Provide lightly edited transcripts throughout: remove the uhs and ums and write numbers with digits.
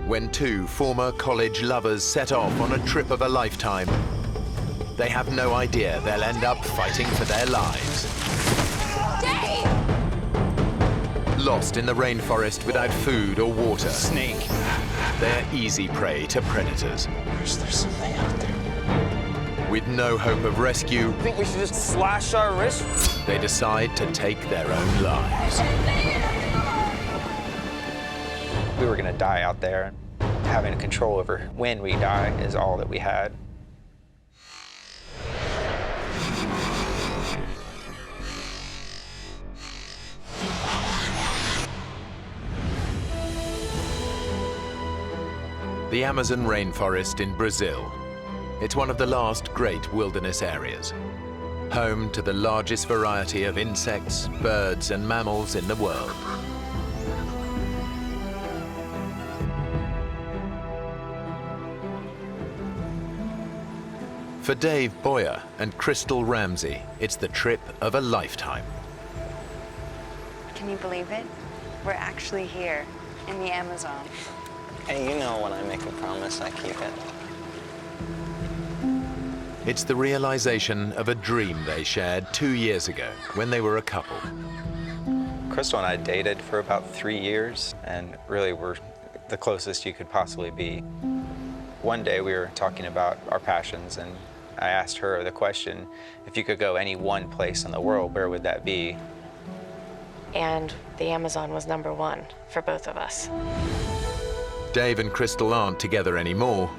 when two former college lovers set off on a trip of a lifetime. They have no idea they'll end up fighting for their lives. Dave! Lost in the rainforest without food or water. Snake. They're easy prey to predators. There's something out there. With no hope of rescue, I think we should just slash our wrists. they decide to take their own lives. We were gonna die out there. Having control over when we die is all that we had. The Amazon rainforest in Brazil. It's one of the last great wilderness areas, home to the largest variety of insects, birds, and mammals in the world. For Dave Boyer and Crystal Ramsey, it's the trip of a lifetime. Can you believe it? We're actually here in the Amazon. Hey, you know when I make a promise, I keep it. It's the realization of a dream they shared 2 years ago when they were a couple. Crystal and I dated for about 3 years, and really were the closest you could possibly be. One day we were talking about our passions, and I asked her the question, if you could go any one place in the world, where would that be? And the Amazon was #1 for both of us. Dave and Crystal aren't together anymore,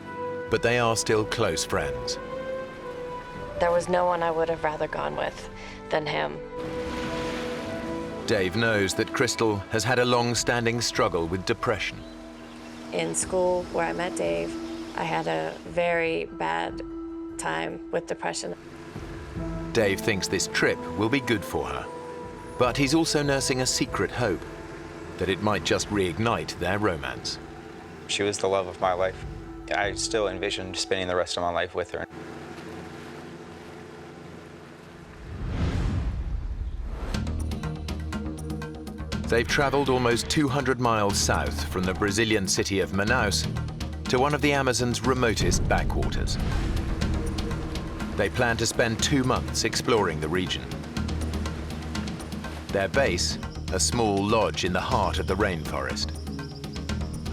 but they are still close friends. There was no one I would have rather gone with than him. Dave knows that Crystal has had a long-standing struggle with depression. In school, where I met Dave, I had a very bad time with depression. Dave thinks this trip will be good for her, but he's also nursing a secret hope that it might just reignite their romance. She was the love of my life. I still envisioned spending the rest of my life with her. They've traveled almost 200 miles south from the Brazilian city of Manaus to one of the Amazon's remotest backwaters. They plan to spend 2 months exploring the region. Their base, a small lodge in the heart of the rainforest.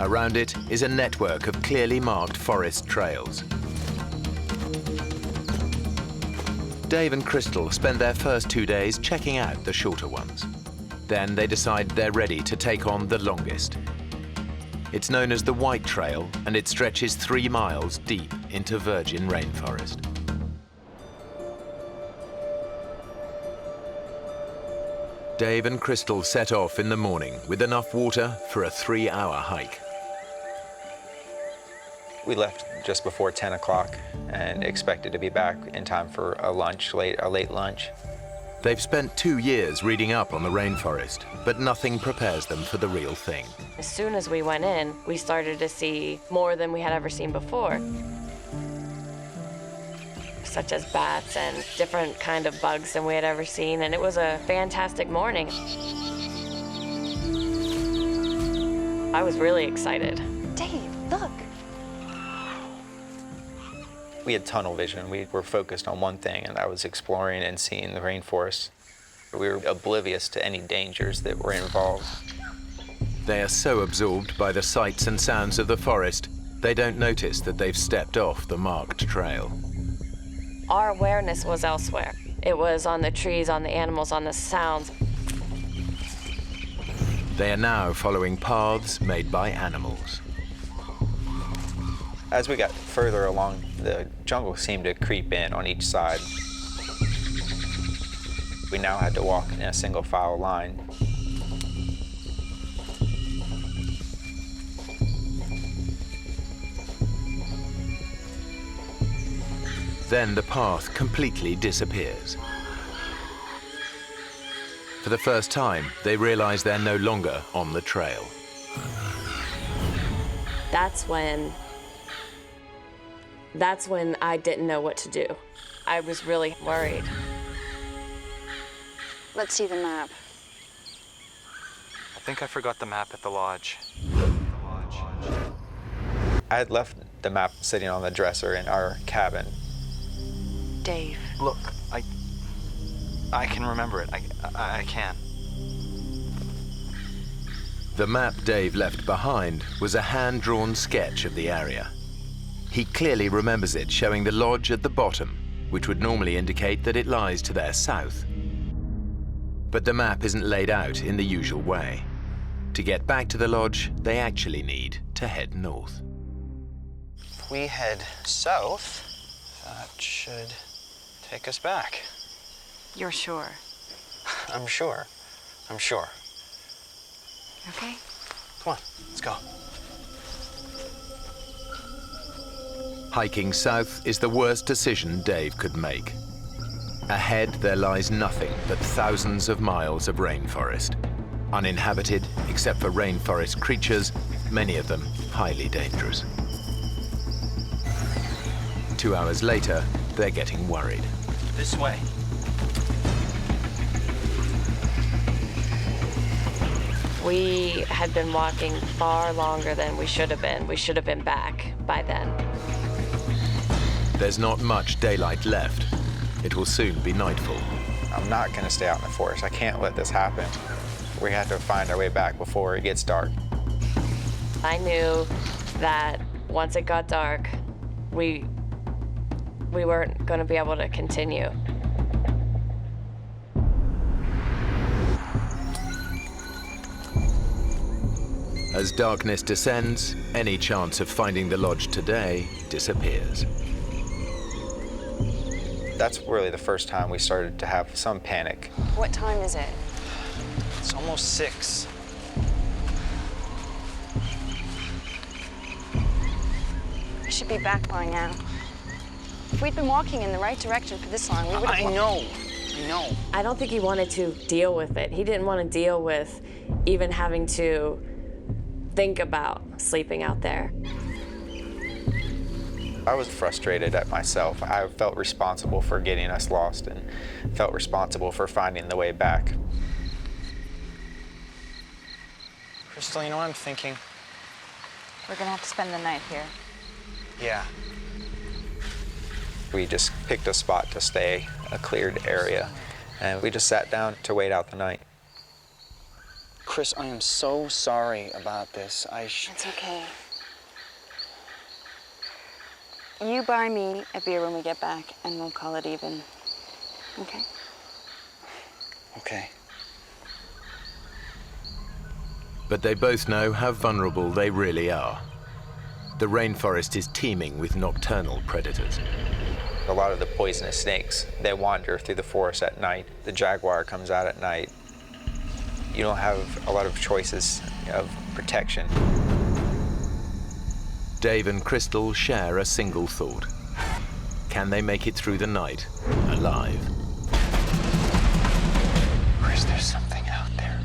Around it is a network of clearly marked forest trails. Dave and Crystal spend their first 2 days checking out the shorter ones. Then they decide they're ready to take on the longest. It's known as the White Trail, and it stretches 3 miles deep into virgin rainforest. Dave and Crystal set off in the morning with enough water for a 3-hour hike. We left just before 10 o'clock and expected to be back in time for a late lunch. They've spent 2 years reading up on the rainforest, but nothing prepares them for the real thing. As soon as we went in, we started to see more than we had ever seen before, such as bats and different kind of bugs than we had ever seen, and it was a fantastic morning. I was really excited. Dave, look. We had tunnel vision. We were focused on one thing, and that was exploring and seeing the rainforest. We were oblivious to any dangers that were involved. They are so absorbed by the sights and sounds of the forest, they don't notice that they've stepped off the marked trail. Our awareness was elsewhere. It was on the trees, on the animals, on the sounds. They are now following paths made by animals. As we got further along, the jungle seemed to creep in on each side. We now had to walk in a single file line. Then the path completely disappears. For the first time, they realize they're no longer on the trail. That's when I didn't know what to do. I was really worried. Let's see the map. I think I forgot the map at the lodge. I had left the map sitting on the dresser in our cabin. Dave. Look, I can remember it. I can. The map Dave left behind was a hand-drawn sketch of the area. He clearly remembers it showing the lodge at the bottom, which would normally indicate that it lies to their south. But the map isn't laid out in the usual way. To get back to the lodge, they actually need to head north. If we head south, that should take us back. You're sure? I'm sure. I'm sure. Okay. Come on, let's go. Hiking south is the worst decision Dave could make. Ahead, there lies nothing but thousands of miles of rainforest. Uninhabited, except for rainforest creatures, many of them highly dangerous. 2 hours later, they're getting worried. This way. We had been walking far longer than we should have been. We should have been back by then. There's not much daylight left. It will soon be nightfall. I'm not going to stay out in the forest. I can't let this happen. We have to find our way back before it gets dark. I knew that once it got dark, we weren't going to be able to continue. As darkness descends, any chance of finding the lodge today disappears. That's really the first time we started to have some panic. What time is it? It's almost 6. We should be back by now. If we'd been walking in the right direction for this long, we would have... I know. I don't think he wanted to deal with it. He didn't want to deal with even having to think about sleeping out there. I was frustrated at myself. I felt responsible for getting us lost and felt responsible for finding the way back. Crystal, you know what I'm thinking? We're gonna have to spend the night here. Yeah. We just picked a spot to stay, a cleared area, and we just sat down to wait out the night. Chris, I am so sorry about this. It's okay. You buy me a beer when we get back, and we'll call it even. Okay? Okay. But they both know how vulnerable they really are. The rainforest is teeming with nocturnal predators. A lot of the poisonous snakes, they wander through the forest at night. The jaguar comes out at night. You don't have a lot of choices of protection. Dave and Crystal share a single thought. Can they make it through the night alive? Chris, there's something out there.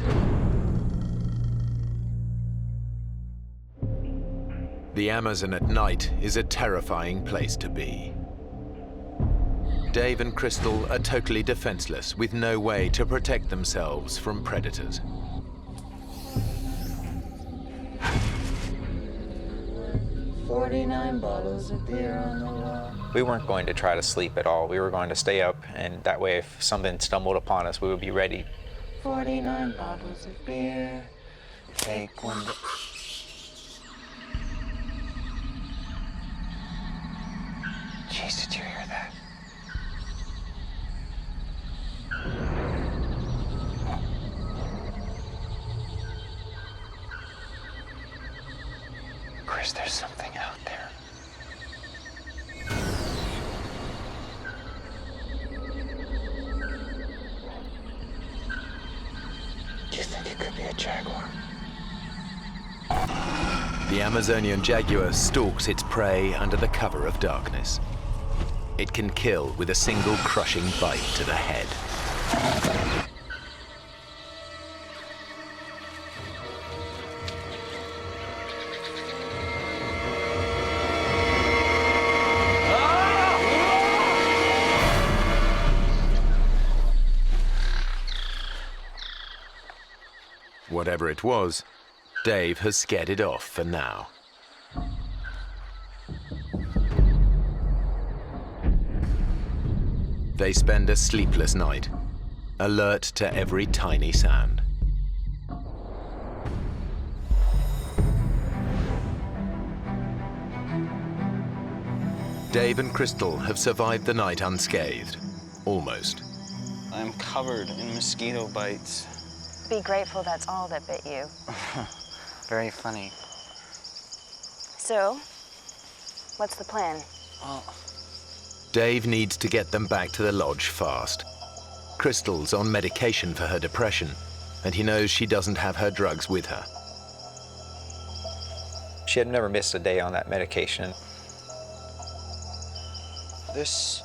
The Amazon at night is a terrifying place to be. Dave and Crystal are totally defenseless, with no way to protect themselves from predators. We weren't going to try to sleep at all. We were going to stay up, and that way if something stumbled upon us, we would be ready. 49 bottles of beer. Take one. Jeez, did you hear that? Chris, there's something out there. Do you think it could be a jaguar? The Amazonian jaguar stalks its prey under the cover of darkness. It can kill with a single crushing bite to the head. Whatever it was, Dave has scared it off for now. They spend a sleepless night, alert to every tiny sound. Dave and Crystal have survived the night unscathed, almost. I'm covered in mosquito bites. Be grateful that's all that bit you. Very funny. So, what's the plan? Well, Dave needs to get them back to the lodge fast. Crystal's on medication for her depression, and he knows she doesn't have her drugs with her. She had never missed a day on that medication. this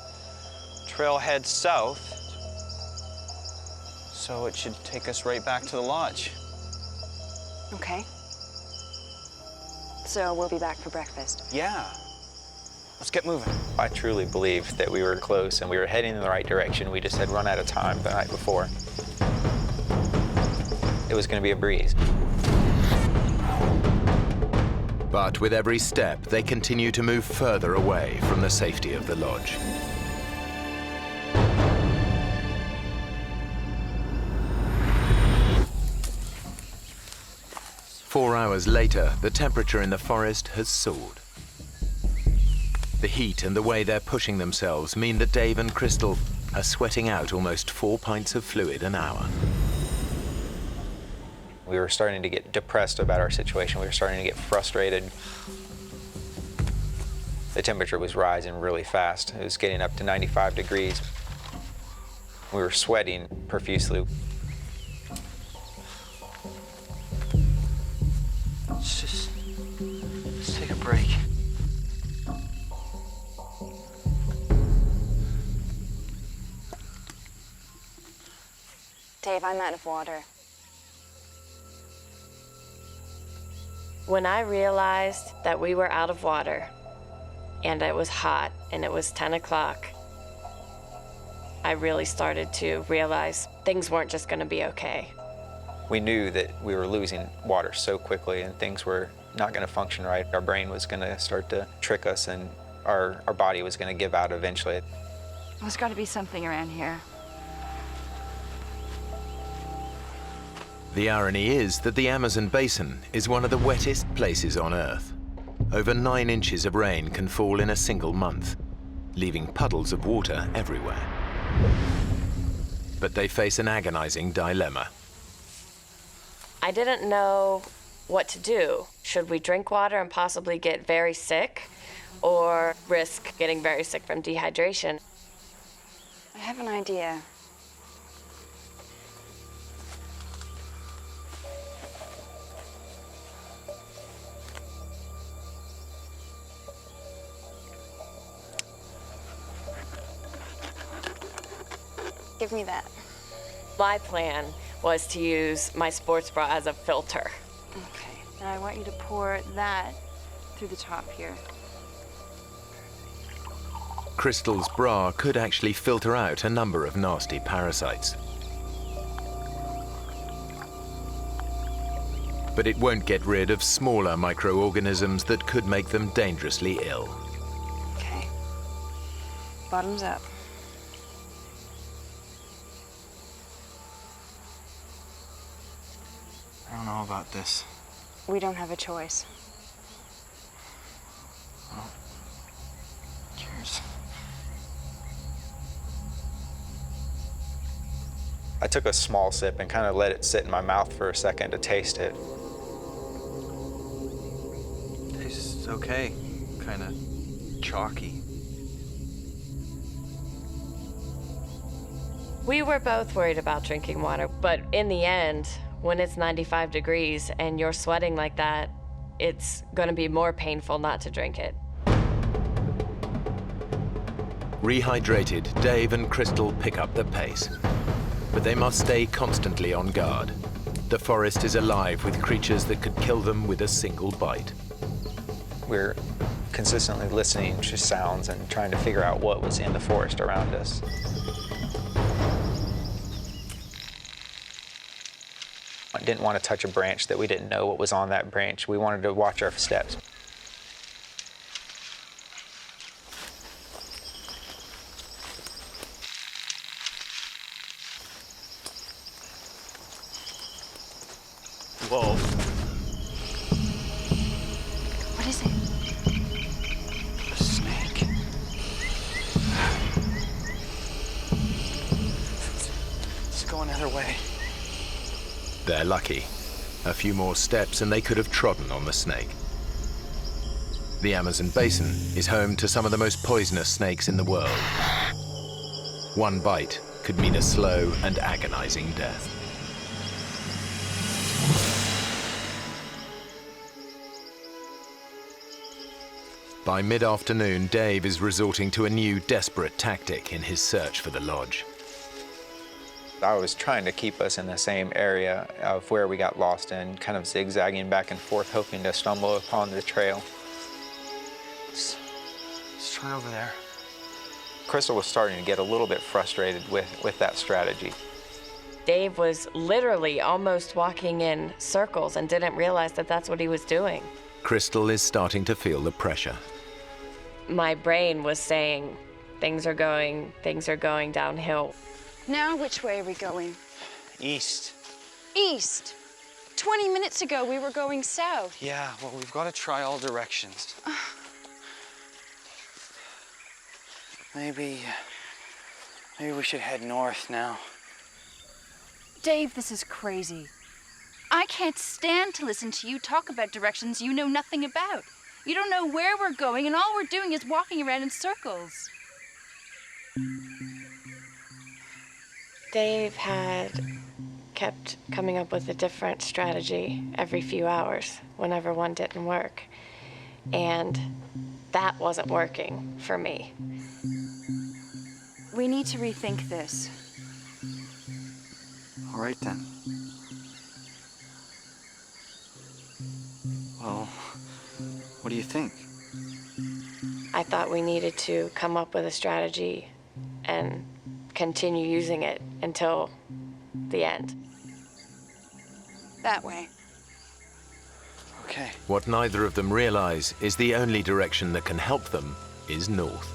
trail heads south, so it should take us right back to the lodge. Okay. So we'll be back for breakfast. Yeah. Let's get moving. I truly believed that we were close and we were heading in the right direction. We just had run out of time the night before. It was going to be a breeze. But with every step, they continue to move further away from the safety of the lodge. Four hours later, the temperature in the forest has soared. The heat and the way they're pushing themselves mean that Dave and Crystal are sweating out almost 4 pints of fluid an hour. We were starting to get depressed about our situation. We were starting to get frustrated. The temperature was rising really fast. It was getting up to 95 degrees. We were sweating profusely. Let's take a break. Dave, I'm out of water. When I realized that we were out of water and it was hot and it was 10 o'clock, I really started to realize things weren't just going to be okay. We knew that we were losing water so quickly and things were not going to function right. Our brain was going to start to trick us and our body was going to give out eventually. There's got to be something around here. The irony is that the Amazon basin is one of the wettest places on Earth. Over 9 inches of rain can fall in a single month, leaving puddles of water everywhere. But they face an agonizing dilemma. I didn't know what to do. Should we drink water and possibly get very sick, or risk getting very sick from dehydration? I have an idea. Give me that. My plan was to use my sports bra as a filter. Okay. Now I want you to pour that through the top here. Crystal's bra could actually filter out a number of nasty parasites. But it won't get rid of smaller microorganisms that could make them dangerously ill. Okay. Bottoms up. I don't know about this. We don't have a choice. Cheers. I took a small sip and kind of let it sit in my mouth for a second to taste it. Tastes okay. Kind of chalky. We were both worried about drinking water, but in the end, when it's 95 degrees and you're sweating like that, it's going to be more painful not to drink it. Rehydrated, Dave and Crystal pick up the pace. But they must stay constantly on guard. The forest is alive with creatures that could kill them with a single bite. We're consistently listening to sounds and trying to figure out what was in the forest around us. I didn't want to touch a branch that we didn't know what was on that branch. We wanted to watch our steps. other way. They're lucky. A few more steps and they could have trodden on the snake. The Amazon basin is home to some of the most poisonous snakes in the world. One bite could mean a slow and agonizing death. By mid-afternoon, Dave is resorting to a new desperate tactic in his search for the lodge. I was trying to keep us in the same area of where we got lost in, kind of zigzagging back and forth, hoping to stumble upon the trail. Let's try over there. Crystal was starting to get a little bit frustrated with that strategy. Dave was literally almost walking in circles and didn't realize that that's what he was doing. Crystal is starting to feel the pressure. My brain was saying, things are going downhill. Now, which way are we going? East. East. 20 minutes ago, we were going south. Yeah, well, we've got to try all directions. Maybe we should head north now. Dave, this is crazy. I can't stand to listen to you talk about directions you know nothing about. You don't know where we're going, and all we're doing is walking around in circles. Dave had kept coming up with a different strategy every few hours whenever one didn't work. And that wasn't working for me. We need to rethink this. All right, then. Well, what do you think? I thought we needed to come up with a strategy and continue using it until the end. That way. Okay. What neither of them realize is the only direction that can help them is north.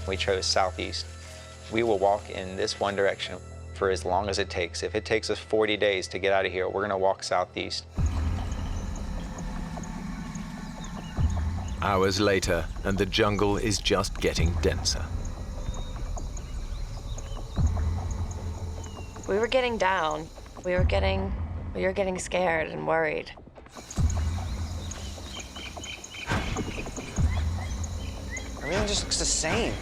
We chose southeast. We will walk in this one direction for as long as it takes. If it takes us 40 days to get out of here, we're gonna walk southeast. Hours later, and the jungle is just getting denser. We were getting down. We were getting scared and worried. Everything just looks the same.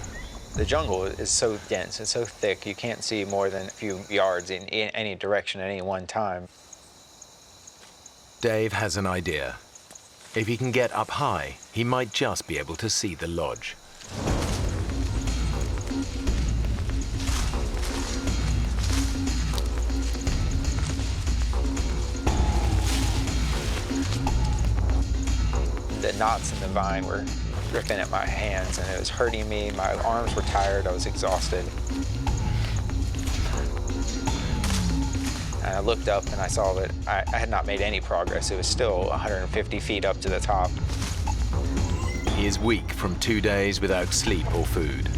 The jungle is so dense and so thick, you can't see more than a few yards in any direction at any one time. Dave has an idea. If he can get up high, he might just be able to see the lodge. The knots in the vine were ripping at my hands and it was hurting me. My arms were tired, I was exhausted. And I looked up and I saw that I had not made any progress. It was still 150 feet up to the top. He is weak from 2 days without sleep or food.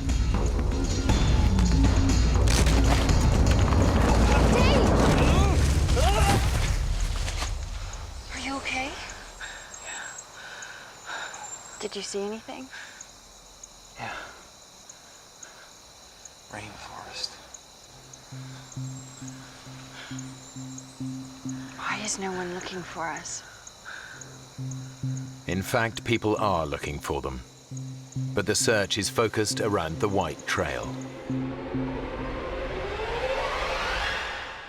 Are you okay? Did you see anything? Yeah. Rainforest. Why is no one looking for us? In fact, people are looking for them. But the search is focused around the White Trail.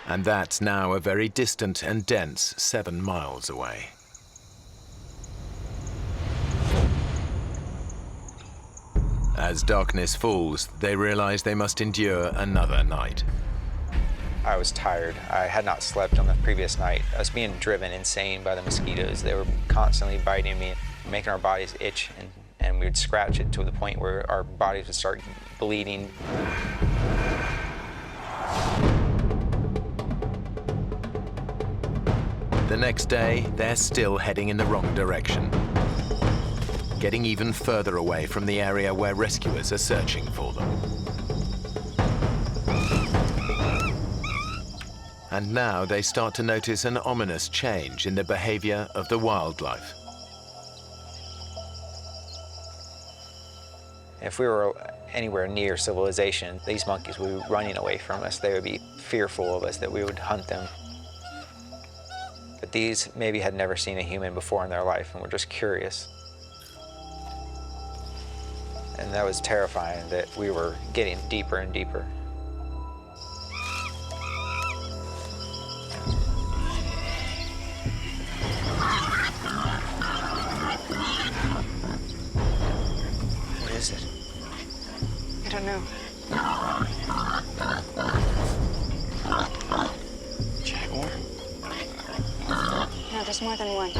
And that's now a very distant and dense 7 miles away. As darkness falls, they realize they must endure another night. I was tired. I had not slept on the previous night. I was being driven insane by the mosquitoes. They were constantly biting me, making our bodies itch, and we would scratch it to the point where our bodies would start bleeding. The next day, they're still heading in the wrong direction, getting even further away from the area where rescuers are searching for them. And now they start to notice an ominous change in the behavior of the wildlife. If we were anywhere near civilization, these monkeys would be running away from us. They would be fearful of us, that we would hunt them. But these maybe had never seen a human before in their life and were just curious. And that was terrifying, that we were getting deeper and deeper. What is it? I don't know. Jaguar? No, there's more than one.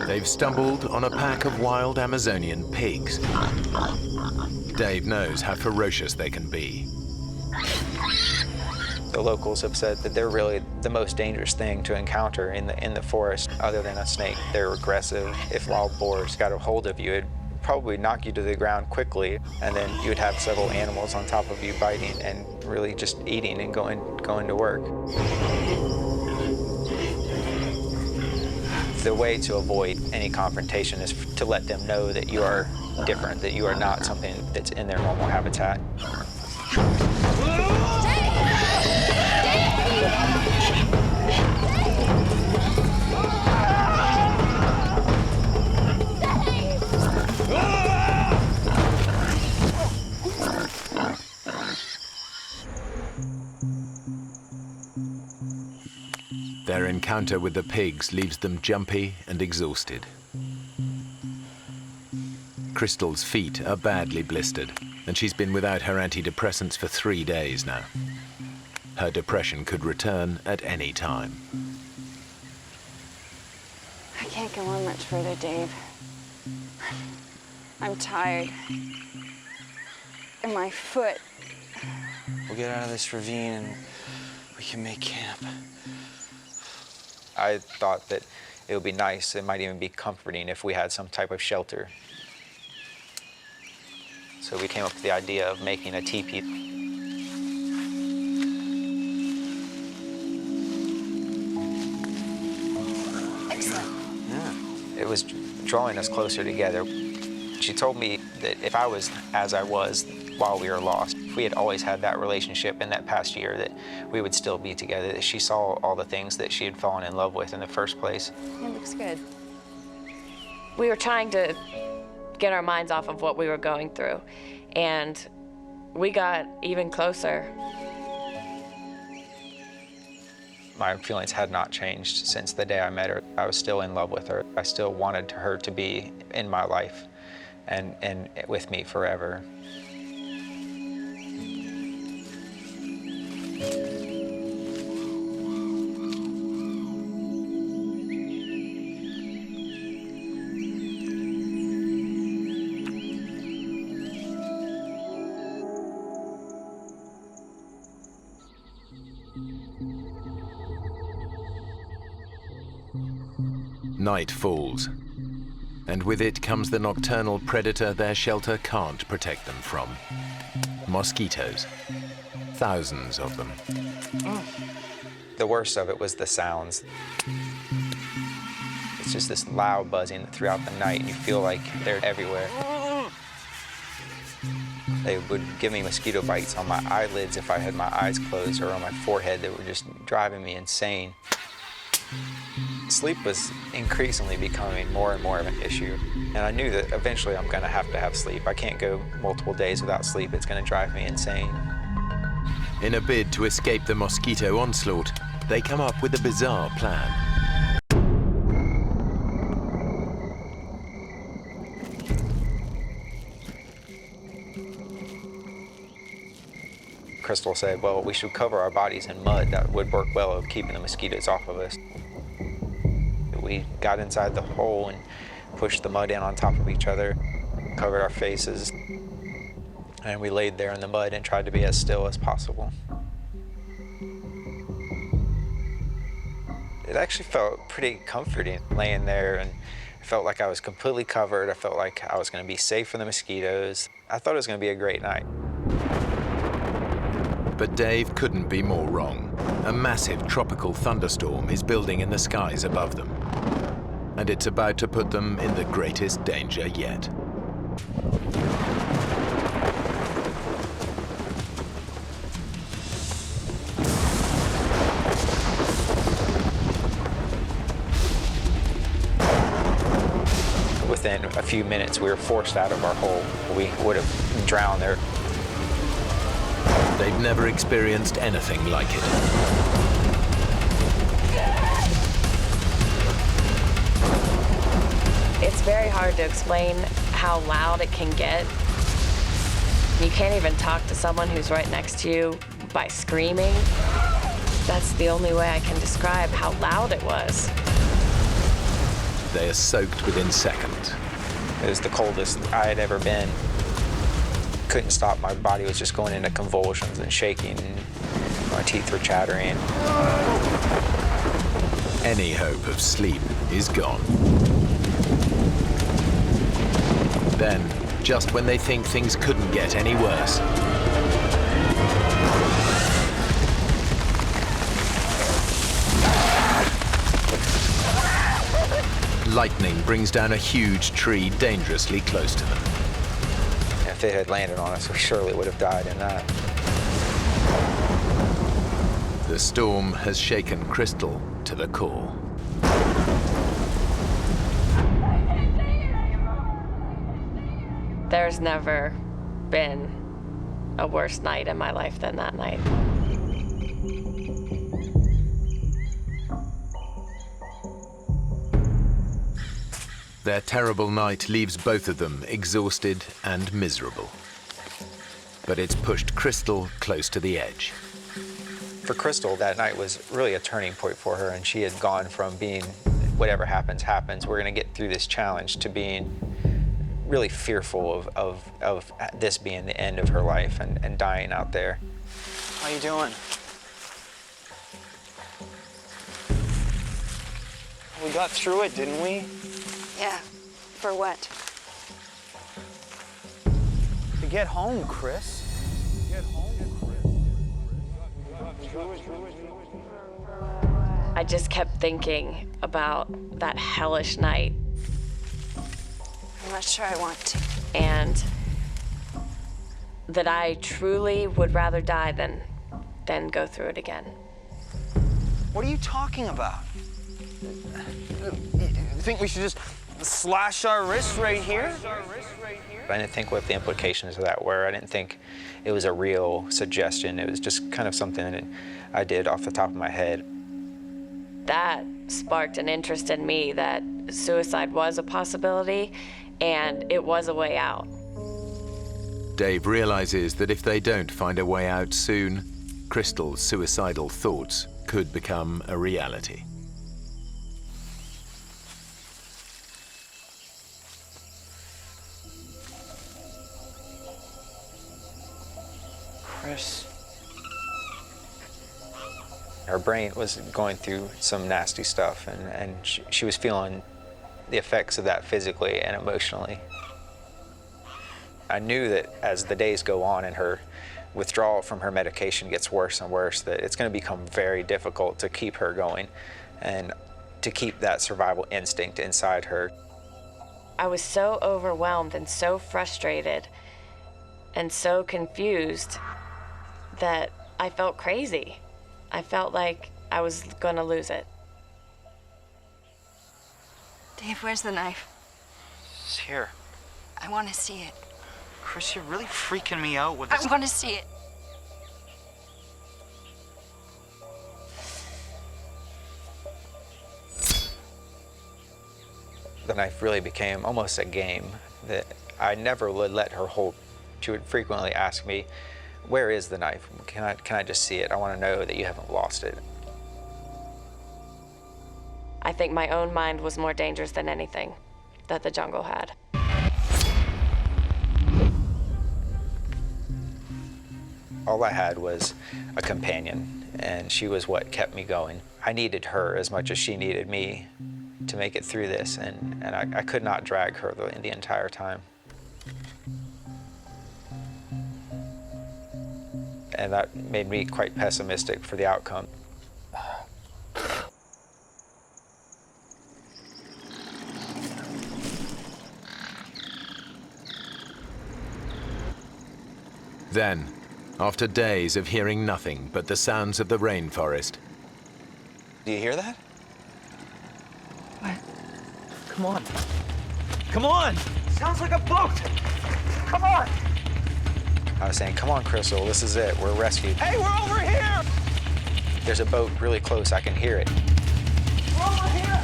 They've stumbled on a pack of wild Amazonian pigs. Dave knows how ferocious they can be. The locals have said that they're really the most dangerous thing to encounter in the forest, other than a snake. They're aggressive. If wild boars got a hold of you, it'd probably knock you to the ground quickly, and then you would have several animals on top of you biting and really just eating and going to work. The way to avoid any confrontation is to let them know that you are different, that you are not something that's in their normal habitat. Their encounter with the pigs leaves them jumpy and exhausted. Crystal's feet are badly blistered, and she's been without her antidepressants for 3 days now. Her depression could return at any time. I can't go on much further, Dave. I'm tired. And my foot. We'll get out of this ravine and we can make camp. I thought that it would be nice, it might even be comforting if we had some type of shelter. So we came up with the idea of making a teepee. Excellent. Yeah. It was drawing us closer together. She told me that if I was as I was while we were lost, if we had always had that relationship in that past year, that we would still be together, that she saw all the things that she had fallen in love with in the first place. It looks good. We were trying to get our minds off of what we were going through, and we got even closer. My feelings had not changed since the day I met her. I was still in love with her. I still wanted her to be in my life and with me forever. Night falls, and with it comes the nocturnal predator their shelter can't protect them from. Mosquitoes. Thousands of them. The worst of it was the sounds. It's just this loud buzzing throughout the night, and you feel like they're everywhere. They would give me mosquito bites on my eyelids if I had my eyes closed, or on my forehead that were just driving me insane. Sleep was increasingly becoming more and more of an issue, and I knew that eventually I'm going to have sleep. I can't go multiple days without sleep. It's going to drive me insane. In a bid to escape the mosquito onslaught, they come up with a bizarre plan. Crystal said, well, we should cover our bodies in mud. That would work well at keeping the mosquitoes off of us. We got inside the hole and pushed the mud in on top of each other, covered our faces, and we laid there in the mud and tried to be as still as possible. It actually felt pretty comforting laying there, and I felt like I was completely covered. I felt like I was going to be safe from the mosquitoes. I thought it was going to be a great night. But Dave couldn't be more wrong. A massive tropical thunderstorm is building in the skies above them. and it's about to put them in the greatest danger yet. Within a few minutes, we were forced out of our hole. We would have drowned there. They've never experienced anything like it. It's very hard to explain how loud it can get. You can't even talk to someone who's right next to you by screaming. That's the only way I can describe how loud it was. They are soaked within seconds. It was the coldest I had ever been. Couldn't stop. My body was just going into convulsions and shaking. And my teeth were chattering. Any hope of sleep is gone. Then, just when they think things couldn't get any worse, lightning brings down a huge tree dangerously close to them. If it had landed on us, we surely would have died in that. The storm has shaken Crystal to the core. There's never been a worse night in my life than that night. Their terrible night leaves both of them exhausted and miserable. But it's pushed Crystal close to the edge. For Crystal, that night was really a turning point for her, and she had gone from being, whatever happens, happens, we're gonna get through this challenge, to being really fearful of this being the end of her life and dying out there. How you doing? We got through it, didn't we? Yeah. For what? To get home, Chris. Get home, Chris. I just kept thinking about that hellish night. I'm not sure I want to. And that I truly would rather die than go through it again. What are you talking about? You think we should just slash our wrists right here? I didn't think what the implications of that were. I didn't think it was a real suggestion. It was just kind of something that I did off the top of my head. That sparked an interest in me that suicide was a possibility and it was a way out. Dave realizes that if they don't find a way out soon, Crystal's suicidal thoughts could become a reality. Chris. Her brain was going through some nasty stuff, and she was feeling the effects of that physically and emotionally. I knew that as the days go on and her withdrawal from her medication gets worse and worse, that it's going to become very difficult to keep her going and to keep that survival instinct inside her. I was so overwhelmed and so frustrated and so confused that I felt crazy. I felt like I was gonna lose it. Dave, where's the knife? It's here. I want to see it. Chris, you're really freaking me out with this. I want to see it. The knife really became almost a game that I never would let her hold. She would frequently ask me, "Where is the knife? Can I just see it? I want to know that you haven't lost it." I think my own mind was more dangerous than anything that the jungle had. All I had was a companion, and she was what kept me going. I needed her as much as she needed me to make it through this, and I could not drag her the entire time. And that made me quite pessimistic for the outcome. Then, after days of hearing nothing but the sounds of the rainforest, Do you hear that? What? Come on. Come on! Sounds like a boat! Come on! I was saying, come on, Crystal, this is it. We're rescued. Hey, we're over here! There's a boat really close. I can hear it. We're over here!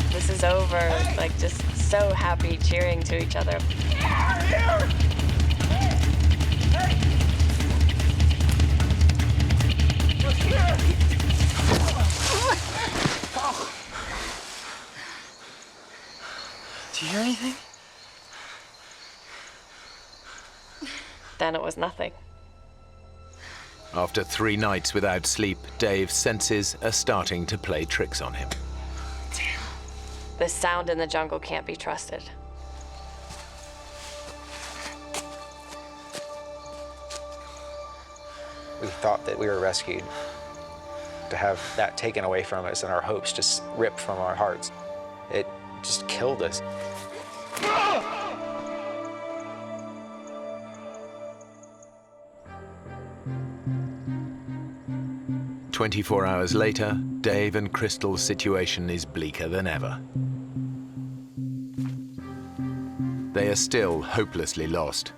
This is over. Hey! Like, just so happy, cheering to each other. We're here! Hey! Hey! We're here! Oh. Do you hear anything? Then it was nothing. after 3 nights without sleep, Dave's senses are starting to play tricks on him. The sound in the jungle can't be trusted. We thought that we were rescued. To have that taken away from us and our hopes just ripped from our hearts, it just killed us. 24 hours later, Dave and Crystal's situation is bleaker than ever. They are still hopelessly lost.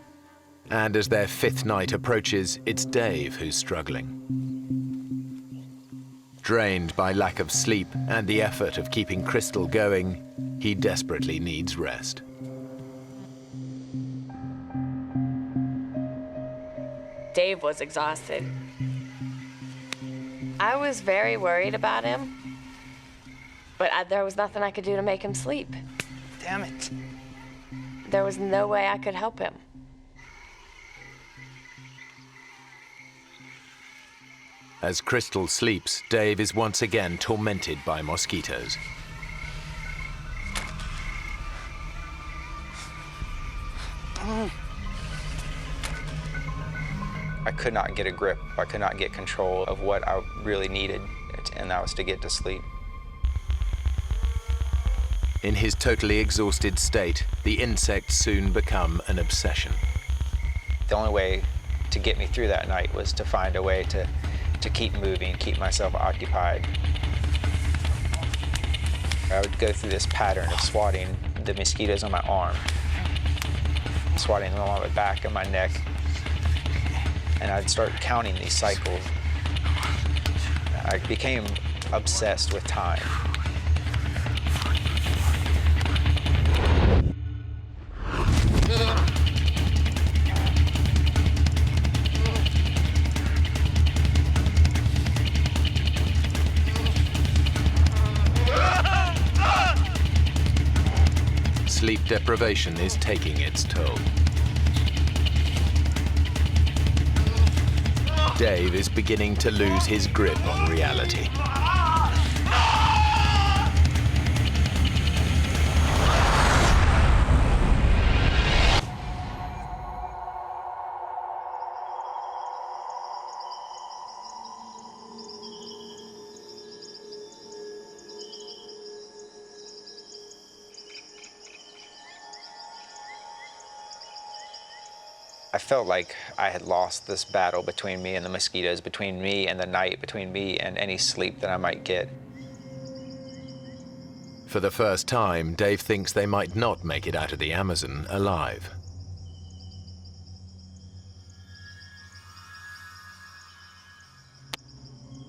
And as their 5th night approaches, it's Dave who's struggling. Drained by lack of sleep and the effort of keeping Crystal going, he desperately needs rest. Dave was exhausted. I was very worried about him, but there was nothing I could do to make him sleep. Damn it. There was no way I could help him. As Crystal sleeps, Dave is once again tormented by mosquitoes. I could not get a grip. I could not get control of what I really needed, and that was to get to sleep. In his totally exhausted state, the insects soon become an obsession. The only way to get me through that night was to find a way to keep moving, keep myself occupied. I would go through this pattern of swatting the mosquitoes on my arm, swatting them on my back and my neck, and I'd start counting these cycles. I became obsessed with time. Sleep deprivation is taking its toll. Dave is beginning to lose his grip on reality. I felt like I had lost this battle between me and the mosquitoes, between me and the night, between me and any sleep that I might get. For the first time, Dave thinks they might not make it out of the Amazon alive.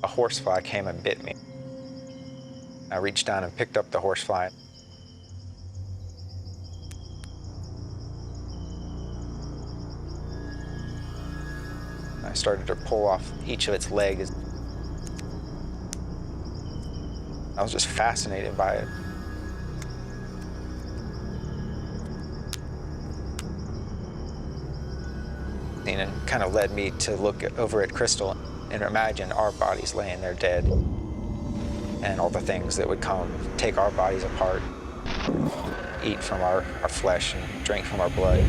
A horsefly came and bit me. I reached down and picked up the horsefly. I started to pull off each of its legs. I was just fascinated by it. And it kind of led me to look over at Crystal and imagine our bodies laying there dead, and all the things that would come, take our bodies apart, eat from our flesh and drink from our blood.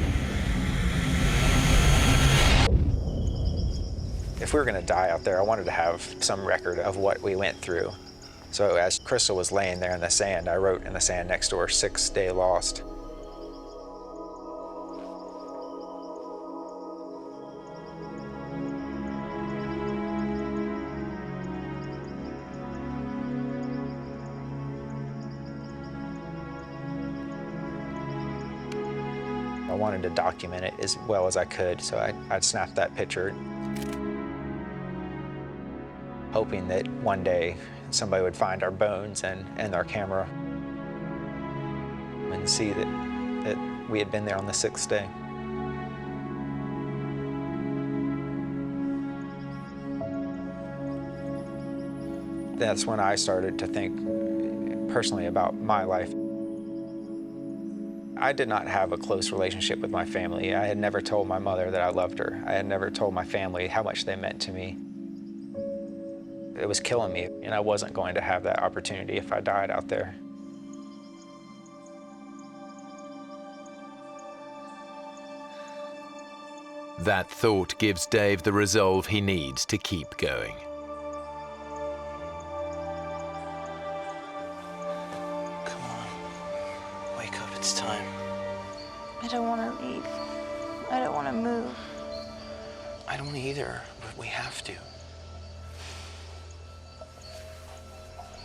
If we were going to die out there, I wanted to have some record of what we went through. So as Crystal was laying there in the sand, I wrote in the sand next to her, 6th day lost. wanted to document it as well as I could, so I'd snapped that picture, hoping that one day somebody would find our bones and our camera and see that we had been there on the 6th day. That's when I started to think personally about my life. I did not have a close relationship with my family. I had never told my mother that I loved her. I had never told my family how much they meant to me. It was killing me, and I wasn't going to have that opportunity if I died out there. That thought gives Dave the resolve he needs to keep going. Come on. Wake up, it's time. I don't want to leave. I don't want to move. I don't either, but we have to.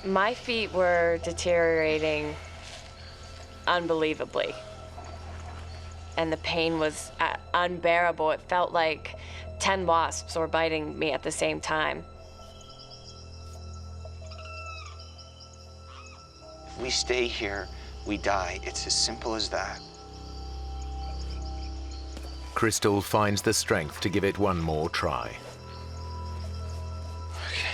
My feet were deteriorating unbelievably. And the pain was unbearable. It felt like 10 wasps were biting me at the same time. If we stay here, we die. It's as simple as that. Crystal finds the strength to give it one more try. Okay.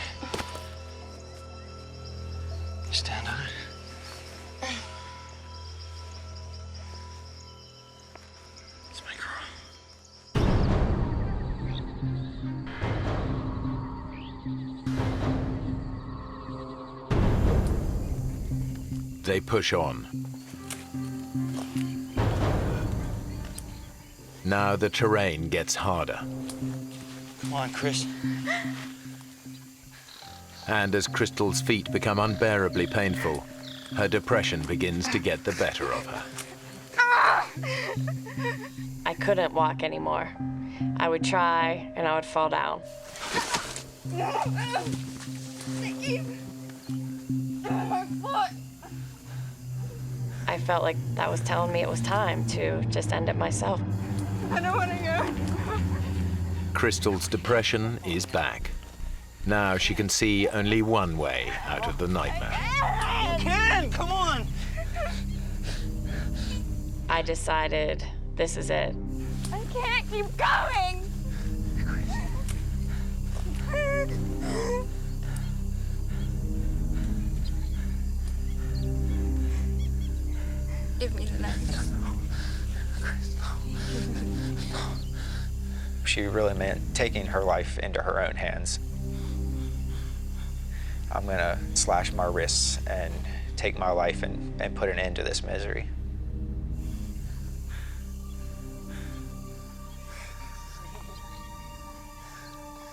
Stand on it. It's my girl. They push on. Now the terrain gets harder. Come on, Chris. And as Crystal's feet become unbearably painful, her depression begins to get the better of her. I couldn't walk anymore. I would try, and I would fall down. I felt like that was telling me it was time to just end it myself. I don't want to go. Crystal's depression is back. Now she can see only one way out of the nightmare. Ken, come on! I decided this is it. I can't keep going. Give me the knife. She really meant taking her life into her own hands. I'm gonna slash my wrists and take my life and put an end to this misery.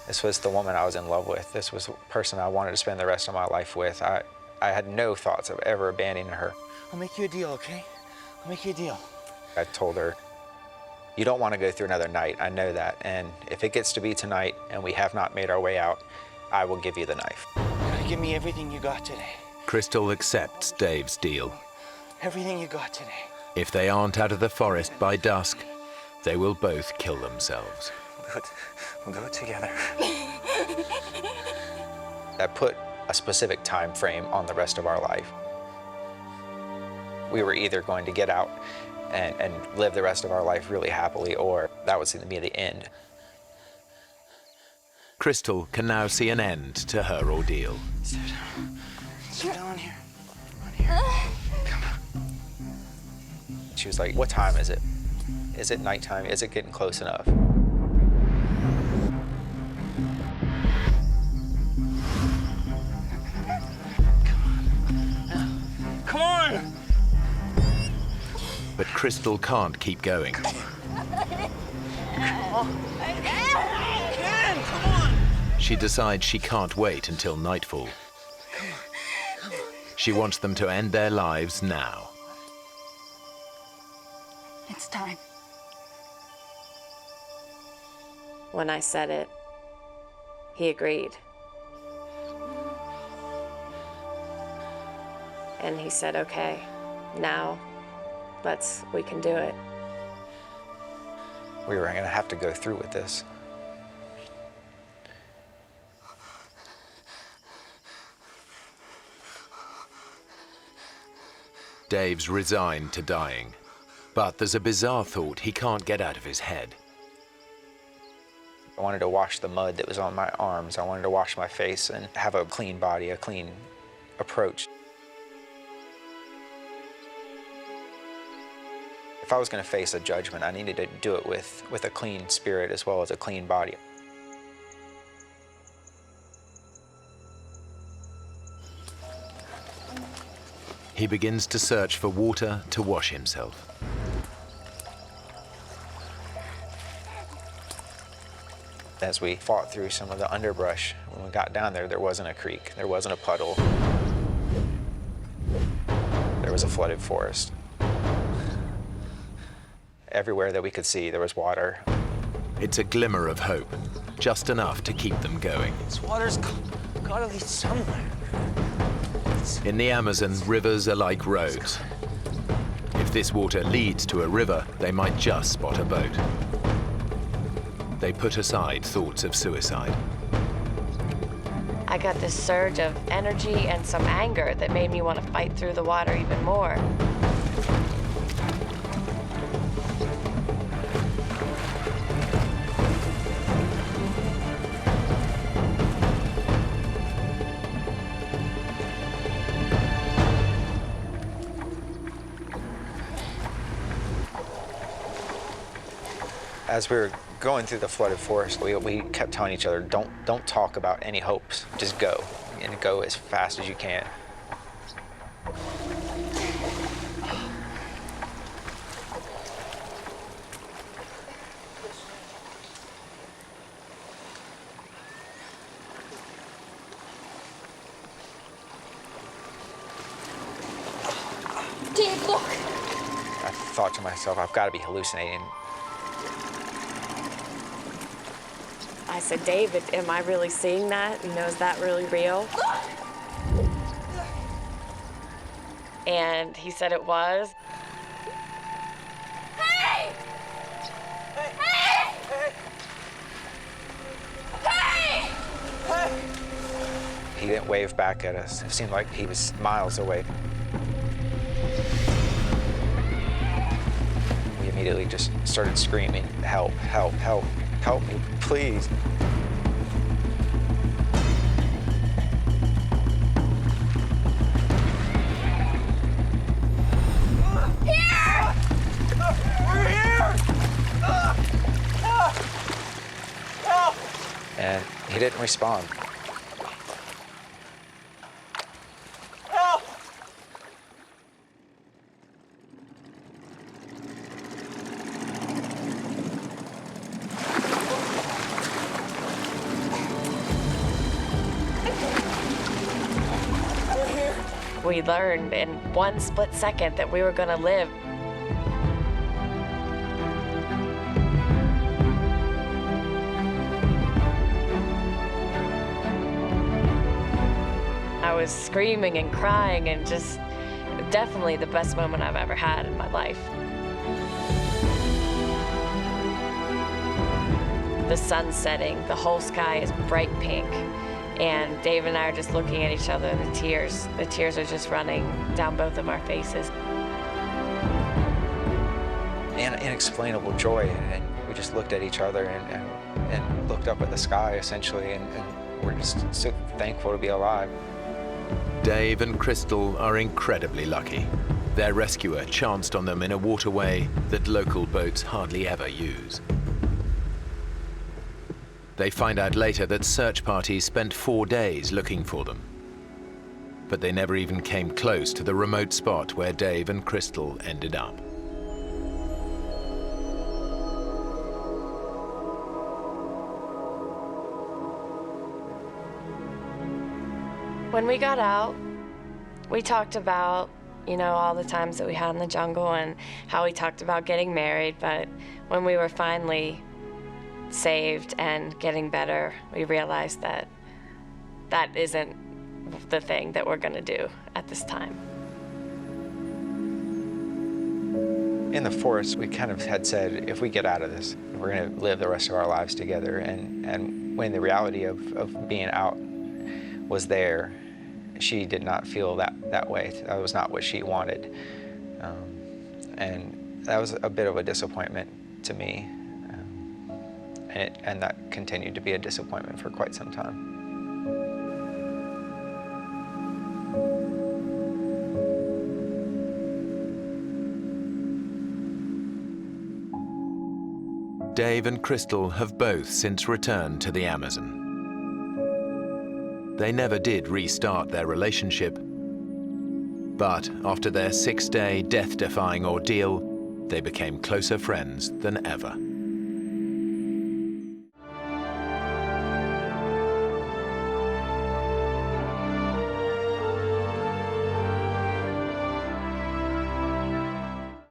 This was the woman I was in love with. This was the person I wanted to spend the rest of my life with. I had no thoughts of ever abandoning her. I'll make you a deal, okay? I'll make you a deal. I told her, you don't want to go through another night, I know that. And if it gets to be tonight and we have not made our way out, I will give you the knife. You gotta give me everything you got today. Crystal accepts Dave's deal. Everything you got today. If they aren't out of the forest by dusk, they will both kill themselves. We'll do it together. I put a specific time frame on the rest of our life. We were either going to get out and live the rest of our life really happily, or that was going to be the end. Crystal can now see an end to her ordeal. Sit down. Sit down here. On here. Come on. She was like, what time is it? Is it nighttime? Is it getting close enough? Come on! But Crystal can't keep going. Ken, come on! She decides she can't wait until nightfall. She wants them to end their lives now. It's time. When I said it, he agreed. And he said, okay, now we can do it. we were gonna have to go through with this. Dave's resigned to dying, but there's a bizarre thought he can't get out of his head. I wanted to wash the mud that was on my arms. I wanted to wash my face and have a clean body, a clean approach. If I was going to face a judgment, I needed to do it with a clean spirit as well as a clean body. He begins to search for water to wash himself. As we fought through some of the underbrush, when we got down there, there wasn't a creek, there wasn't a puddle. There was a flooded forest. Everywhere that we could see, there was water. It's a glimmer of hope, just enough to keep them going. This water's gotta lead somewhere. In the Amazon, rivers are like roads. If this water leads to a river, they might just spot a boat. They put aside thoughts of suicide. I got this surge of energy and some anger that made me want to fight through the water even more. As we were going through the flooded forest, we kept telling each other, don't talk about any hopes, just go, and go as fast as you can. Dave, look! I thought to myself, I've got to be hallucinating. I said, David, am I really seeing that? You know, is that really real? And he said it was. Hey! Hey! Hey! Hey! He didn't wave back at us. It seemed like he was miles away. We immediately just started screaming, help, help, help, help me, please. And he didn't respond. Help! We learned in one split second that we were going to live. I was screaming and crying and just definitely the best moment I've ever had in my life. The sun's setting, the whole sky is bright pink, and Dave and I are just looking at each other, and the tears are just running down both of our faces. And inexplainable joy, and we just looked at each other and looked up at the sky, essentially, and we're just so thankful to be alive. Dave and Crystal are incredibly lucky. Their rescuer chanced on them in a waterway that local boats hardly ever use. They find out later that search parties spent 4 days looking for them. But they never even came close to the remote spot where Dave and Crystal ended up. When we got out, we talked about, you know, all the times that we had in the jungle and how we talked about getting married, but when we were finally saved and getting better, we realized that that isn't the thing that we're gonna do at this time. In the forest, we kind of had said, if we get out of this, we're going to live the rest of our lives together. And when the reality of being out was there, she did not feel that way. That was not what she wanted. And that was a bit of a disappointment to me. And that continued to be a disappointment for quite some time. Dave and Crystal have both since returned to the Amazon. They never did restart their relationship, but after their 6-day death-defying ordeal, they became closer friends than ever.